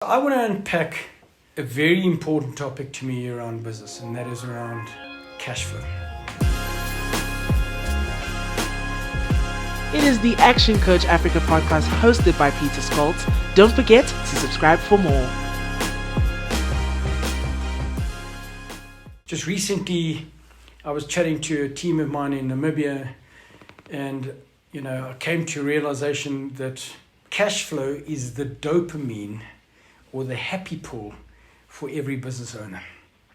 I want to unpack a very important topic to me around business, and that is around cash flow. It is the Action Coach Africa podcast hosted by Pieter Scholtz. Don't forget to subscribe for more. Just recently, I was chatting to a team of mine in Namibia, and I came to a realization that cash flow is the dopamine or the happy pool for every business owner.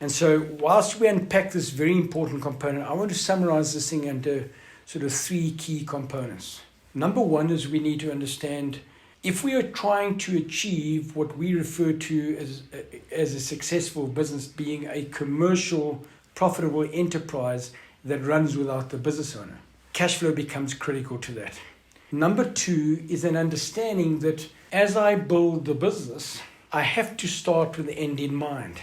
And so whilst we unpack this very important component, I want to summarize this thing into sort of three key components. Number one is we need to understand if we are trying to achieve what we refer to as a successful business, being a commercial, profitable enterprise that runs without the business owner, cash flow becomes critical to that. Number two is an understanding that as I build the business, I have to start with the end in mind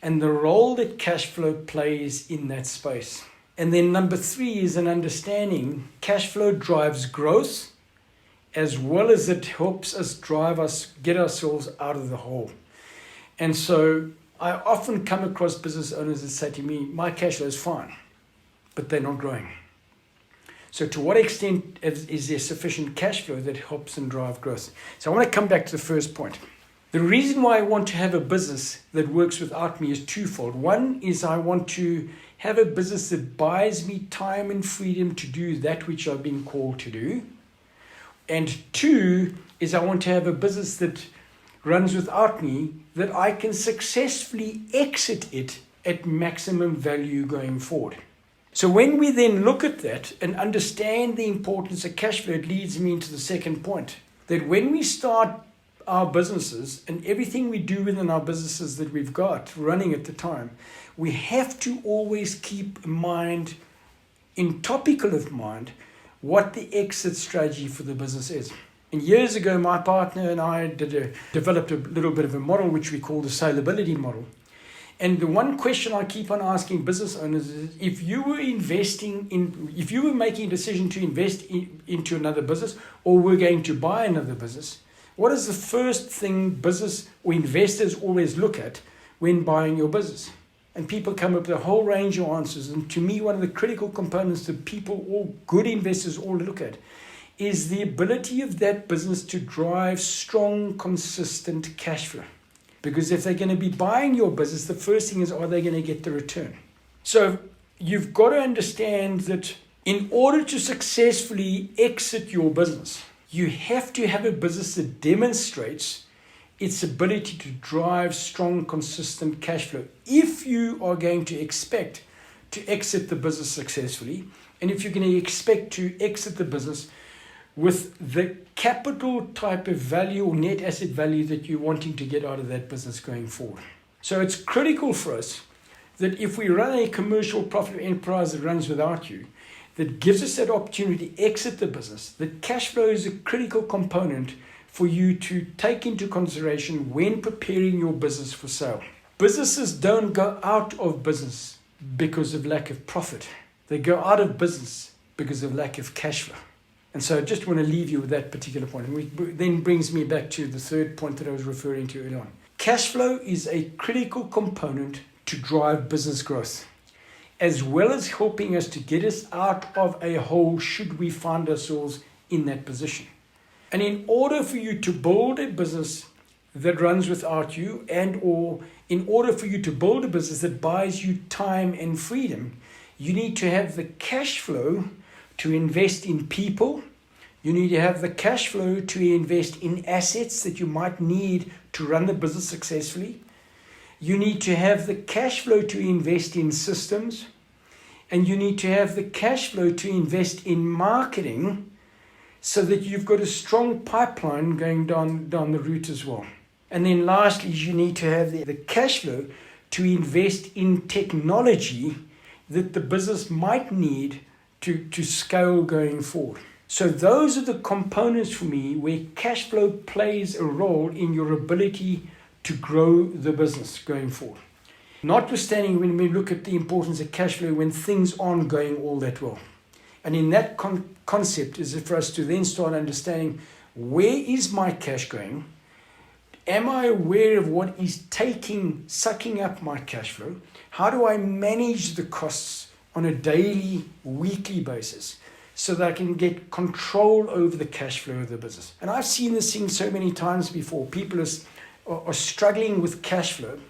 and the role that cash flow plays in that space. And then number three is an understanding cash flow drives growth as well as it helps us get ourselves out of the hole. And so I often come across business owners that say to me, my cash flow is fine, but they're not growing. So to what extent is there sufficient cash flow that helps and drive growth? So I want to come back to the first point. The reason why I want to have a business that works without me is twofold. One is I want to have a business that buys me time and freedom to do that which I've been called to do. And two is I want to have a business that runs without me, that I can successfully exit it at maximum value going forward. So when we then look at that and understand the importance of cash flow, it leads me into the second point. That when we start our businesses and everything we do within our businesses that we've got running at the time, we have to always keep in mind, topical of mind, what the exit strategy for the business is. And years ago, my partner and I developed a little bit of a model which we call the saleability model. And the one question I keep on asking business owners is, if you were making a decision to invest into another business or were going to buy another business, what is the first thing business or investors always look at when buying your business? And people come up with a whole range of answers. And to me, one of the critical components that people, all good investors, all look at is the ability of that business to drive strong, consistent cash flow. Because if they're going to be buying your business, the first thing is, are they going to get the return? So you've got to understand that in order to successfully exit your business, you have to have a business that demonstrates its ability to drive strong, consistent cash flow. If you are going to expect to exit the business successfully, and if you're going to expect to exit the business with the capital type of value or net asset value that you're wanting to get out of that business going forward. So it's critical for us that if we run a commercial profitable enterprise that runs without you, that gives us that opportunity to exit the business, that cash flow is a critical component for you to take into consideration when preparing your business for sale. Businesses don't go out of business because of lack of profit. They go out of business because of lack of cash flow. And so I just want to leave you with that particular point. And it then brings me back to the third point that I was referring to earlier on. Cash flow is a critical component to drive business growth, as well as helping us to get us out of a hole should we find ourselves in that position. And in order for you to build a business that runs without you, or in order for you to build a business that buys you time and freedom, you need to have the cash flow to invest in people. You need to have the cash flow to invest in assets that you might need to run the business successfully. You need to have the cash flow to invest in systems. And you need to have the cash flow to invest in marketing so that you've got a strong pipeline going down the route as well. And then lastly, you need to have the cash flow to invest in technology that the business might need to scale going forward. So those are the components for me where cash flow plays a role in your ability to grow the business going forward. Notwithstanding when we look at the importance of cash flow when things aren't going all that well. And in that concept is for us to then start understanding, where is my cash going? Am I aware of what is sucking up my cash flow? How do I manage the costs on a daily, weekly basis so that I can get control over the cash flow of the business? And I've seen this thing so many times before. People are struggling with cash flow,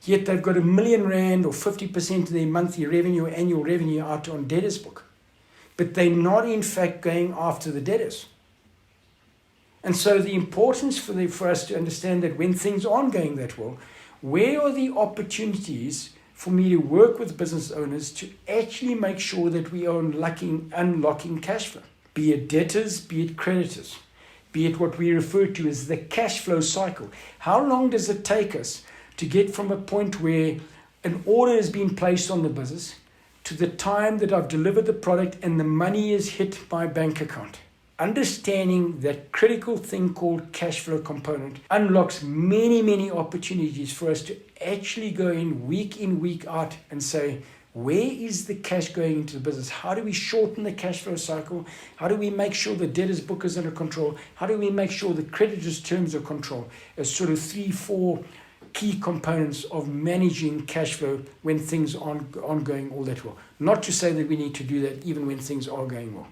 yet they've got R1 million or 50% of their monthly revenue or annual revenue out on debtors book. But they're not in fact going after the debtors. And so the importance for us to understand that when things aren't going that well, where are the opportunities for me to work with business owners to actually make sure that we are unlocking cash flow? Be it debtors, be it creditors, be it what we refer to as the cash flow cycle. How long does it take us to get from a point where an order has been placed on the business to the time that I've delivered the product and the money is hit my bank account? Understanding that critical thing called cash flow component unlocks many, many opportunities for us to actually go in, week out, and say, where is the cash going into the business? How do we shorten the cash flow cycle? How do we make sure the debtors book is under control? How do we make sure the creditors' terms are controlled? As sort of 3-4 key components of managing cash flow when things aren't going all that well. Not to say that we need to do that even when things are going well.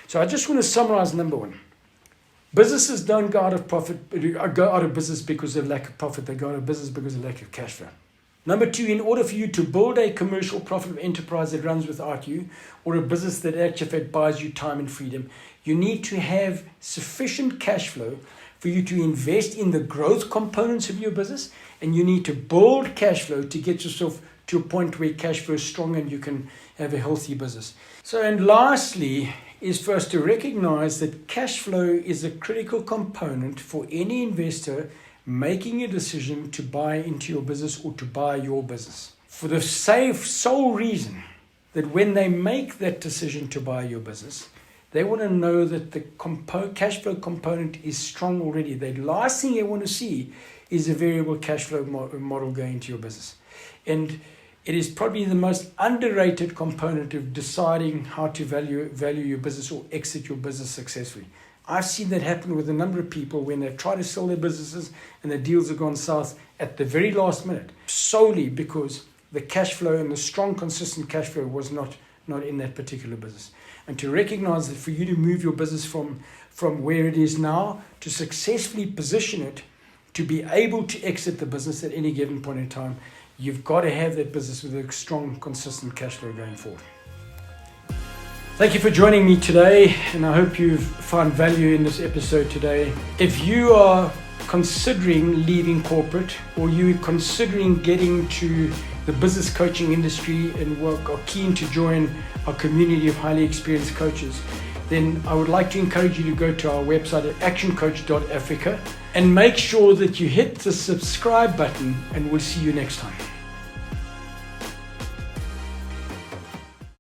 So I just want to summarize number one. Businesses don't go out of business because of lack of profit. They go out of business because of lack of cash flow. Number two, in order for you to build a commercial profitable enterprise that runs without you, or a business that actually buys you time and freedom, you need to have sufficient cash flow for you to invest in the growth components of your business, and you need to build cash flow to get yourself to a point where cash flow is strong and you can have a healthy business. So, and lastly, is for us to recognize that cash flow is a critical component for any investor making a decision to buy into your business or to buy your business. For the sole reason that when they make that decision to buy your business, they want to know that the cash flow component is strong already. The last thing they want to see is a variable cash flow model going into your business. And it is probably the most underrated component of deciding how to value your business or exit your business successfully. I've seen that happen with a number of people when they try to sell their businesses and the deals have gone south at the very last minute, solely because the cash flow and the strong, consistent cash flow was not in that particular business. And to recognize that for you to move your business from where it is now to successfully position it to be able to exit the business at any given point in time, you've got to have that business with a strong, consistent cash flow going forward. Thank you for joining me today, and I hope you've found value in this episode today. If you are considering leaving corporate, or you're considering getting to the business coaching industry and are keen to join our community of highly experienced coaches, then I would like to encourage you to go to our website at actioncoach.africa and make sure that you hit the subscribe button, and we'll see you next time.